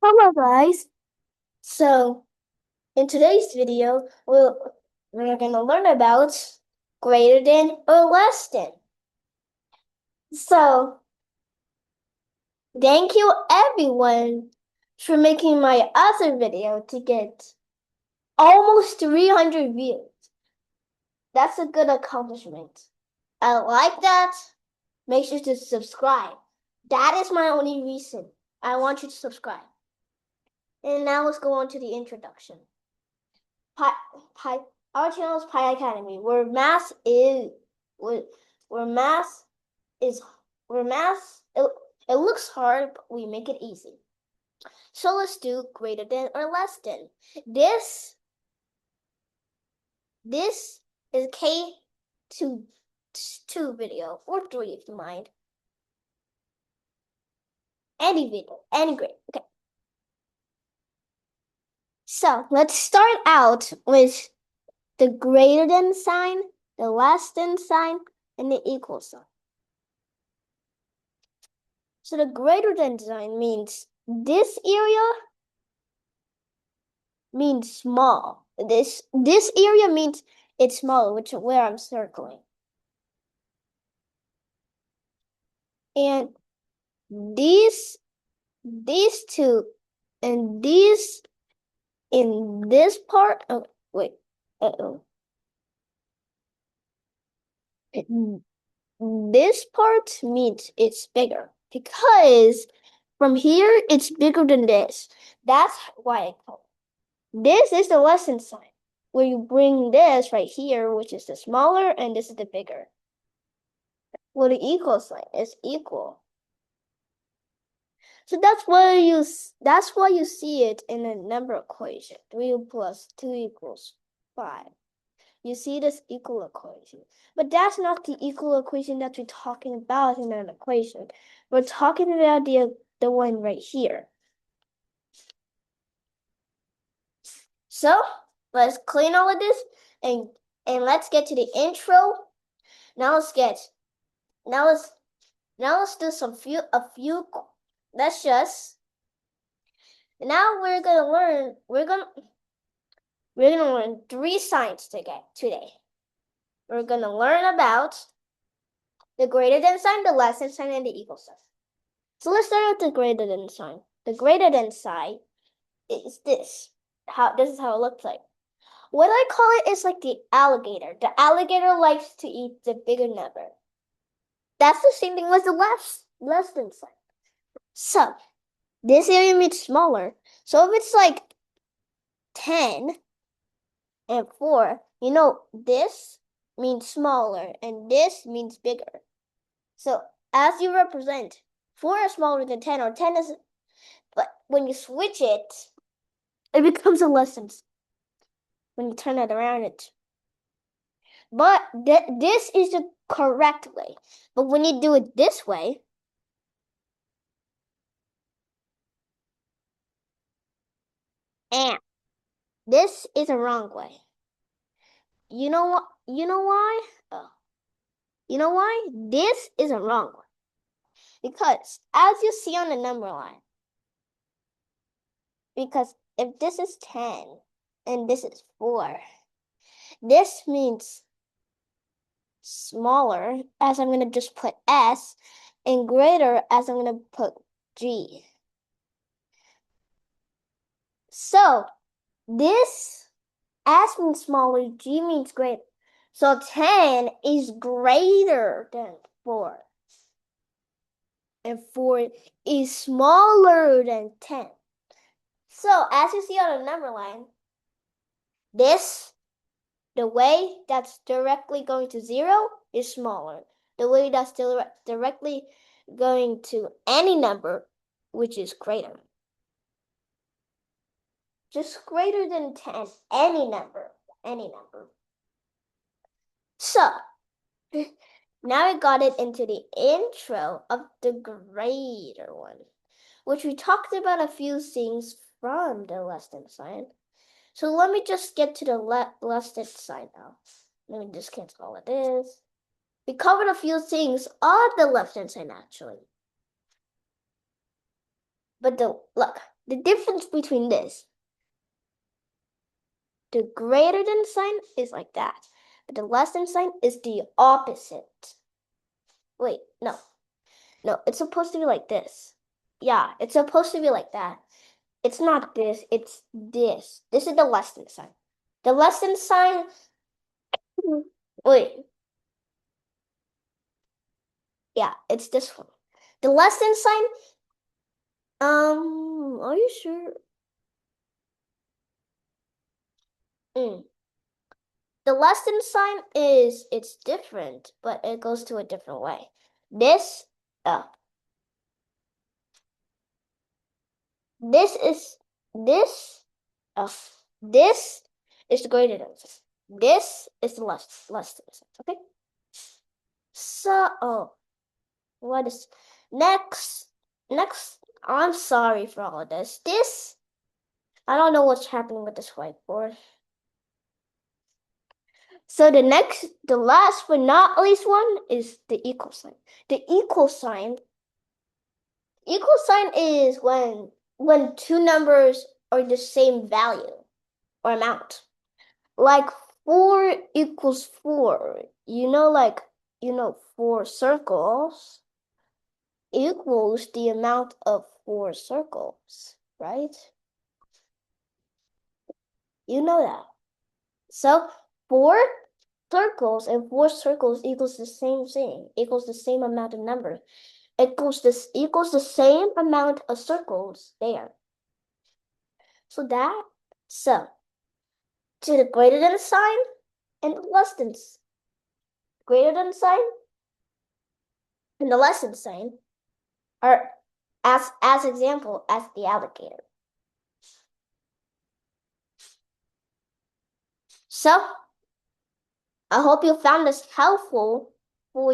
Hello guys. So in today's video, we're gonna learn about greater than or less than. So thank you everyone for making my other video to get almost 300 views. That's a good accomplishment. I like that. Make sure to subscribe. That is my only reason. I want you to subscribe. And now let's go on to the introduction. Pi, Pi, our channel is Pi Academy, where, where math is where math it looks hard, but we make it easy. So let's do greater than or less than. This is K2 video or 3 if you mind. Any video, any grade. Okay. So let's start out with the greater than sign, the less than sign, and the equal sign. So the greater than sign means this area means small. This area means it's small, which is where I'm circling. And these two and these in this part. Oh wait. Uh-oh. This part means it's bigger because from here it's bigger than this. That's why I call it. This is the lesson sign, where you bring this right here, which is the smaller, and this is the bigger. Well, the equal sign is equal. So that's why you see it in a number equation. 3 plus 2 equals 5. You see this equal equation. But that's not the equal equation that we're talking about in an equation. We're talking about the one right here. So let's clean all of this and let's get to the intro. Now let's do now we're gonna learn 3 signs today. We're gonna learn about the greater than sign, the less than sign, and the equal sign. So let's start with the greater than sign. The greater than sign is this. This is how it looks like. What I call it is like the alligator. The alligator likes to eat the bigger number. That's the same thing as the less than sign. So this area means smaller. So if it's like 10 and 4, this means smaller and this means bigger. So as you represent, 4 is smaller than 10, or 10 is, but when you switch it, it becomes a less than when you turn it around. But this is the correct way. But when you do it this way, and this is a wrong way. You know what? You know why? Oh. You know why? This is a wrong one. Because as you see on the number line, because if this is 10 and this is 4, this means smaller, as I'm going to just put S, and greater, as I'm going to put G. So this S means smaller, G means greater. So 10 is greater than 4. And 4 is smaller than 10. So as you see on the number line, the way that's directly going to 0 is smaller. The way that's directly going to any number, which is greater. Just greater than 10, any number. So, now I got it into the intro of the greater one, which we talked about a few things from the less than sign. So let me just get to the less than sign now. Let me just cancel all of this. We covered a few things on the left hand side actually. But look, The difference between this, the greater than sign is like that, but the less than sign is the opposite. Wait, no, it's supposed to be like this. Yeah, it's supposed to be like that. It's not this, it's this. This is the less than sign. The less than sign, wait, yeah, it's this one. The less than sign, are you sure? The less than sign it's different, but it goes to a different way. This, uh, this is, this, uh, this is the greater than sign. This is the less than sign, okay? So, what is next? I'm sorry for all of this. I don't know what's happening with this whiteboard. So the last but not least one is the equal sign. The equal sign is when two numbers are the same value or amount. Like 4 equals 4. Four circles equals the amount of 4 circles, right? You know that. So 4 circles and 4 circles equals the same thing, equals the same amount of numbers. Equals the same amount of circles there. So to the greater than sign and the less than greater than sign and the less than sign are as example as the alligator. So I hope you found this helpful for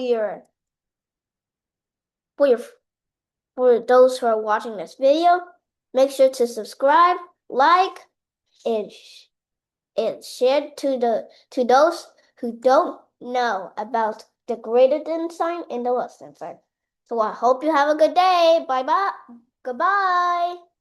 those who are watching this video. Make sure to subscribe, like, and share to those who don't know about the greater than sign and the less than sign. So I hope you have a good day. Bye bye. Goodbye.